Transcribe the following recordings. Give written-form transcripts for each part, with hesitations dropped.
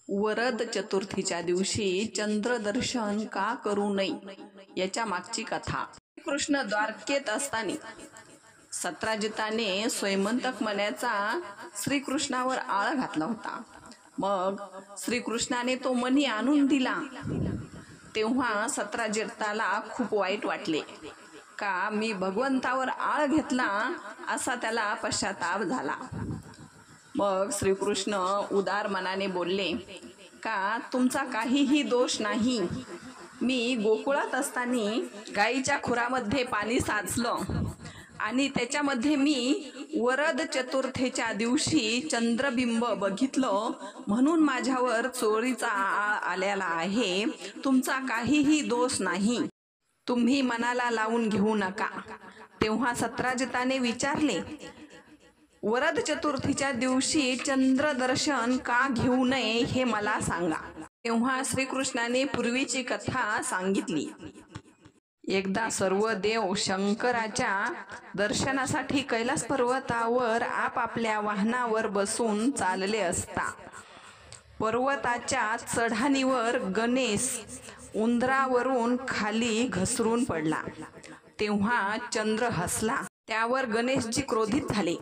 वरद चतुर्थीच्या दिवशी चंद्रदर्शन का करू नये याच्या मागची कथा. कृष्ण द्वारकेत असताना सत्राजिताने स्वयंमंतक मण्याचा श्रीकृष्णावर आळ घातला होता. मग श्रीकृष्णाने तो मणी आणून दिला. तेव्हा सत्राजिताला खूप वाईट वाटले का मी भगवंतावर आळ घेतला असा त्याला पश्चाताप झाला. मग श्रीकृष्ण उदार मनाने बोलले का तुमचा काहीही दोष नाही. मी गोकुळात असताना गाईच्या खुरामध्ये पाणी साचलं आणि त्याच्यामध्ये मी वरद चतुर्थीच्या दिवशी चंद्रबिंब बघितलं म्हणून माझ्यावर चोरीचा आळ आलेला आहे. तुमचा काहीही दोष नाही. तुम्ही मनाला लावून घेऊ नका. तेव्हा सत्राजिताने विचारले वरद चतुर्थीच्या दिवशी चंद्रदर्शन का घेऊ नये हे मला सांगा. तेव्हा श्रीकृष्णाने पूर्वीची कथा सांगितली. एकदा सर्व देव शंकराच्या दर्शनासाठी कैलास पर्वतावर आपापल्या वाहनावर बसून चालले असता पर्वताच्या चढाणीवर गणेश उंदरावरून खाली घसरून पडला. तेव्हा चंद्र हसला. त्यावर गणेशजी क्रोधित झाले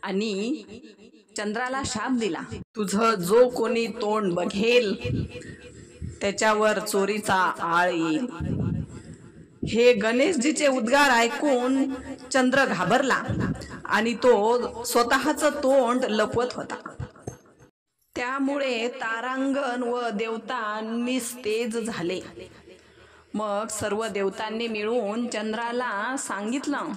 आणि चंद्राला शाप दिला. तुझं जो कोणी तोंड बघेल त्याच्यावर चोरीचा आळ येईल. हे गणेशजीचे उद्गार ऐकून चंद्र घाबरला आणि तो स्वतःचं तोंड लपवत होता. त्यामुळे तारांगण व देवता निस्तेज झाले. मग सर्व देवतांनी मिळून चंद्राला सांगितलं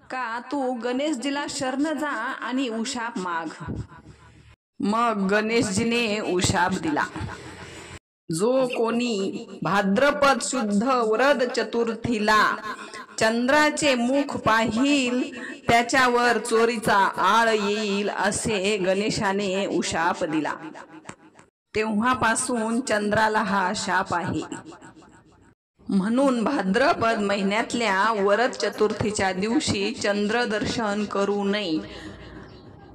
का तू गणेशजीला शरण जा आणि उशाप माग. मग गणेशजीने उशाप दिला. जो कोणी भाद्रपद शुद्ध वरद चतुर्थीला चंद्राचे मुख पाहिल त्याच्यावर चोरीचा आळ येईल असे गणेशाने उशाप दिला. तेव्हापासून चंद्राला हा शाप आहे. म्हणून भाद्रपद महिन्यातल्या वरद चतुर्थीच्या दिवशी चंद्रदर्शन करू नये,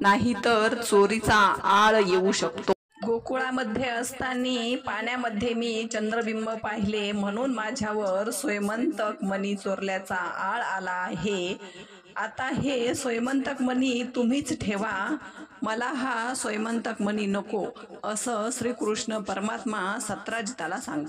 नाहीतर चोरीचा आळ येऊ शकतो. गोकुळामध्ये असताना पाण्यामध्ये मी चंद्रबिंब पाहिले म्हणून माझ्यावर स्वयंमंतक मणी चोरल्याचा आळ आला आहे. आता हे स्वयंमंतक मणी तुम्हीच ठेवा. मला हा स्वयंमंतक मणी नको असं श्रीकृष्ण परमात्मा सत्राजिताला सांगतात.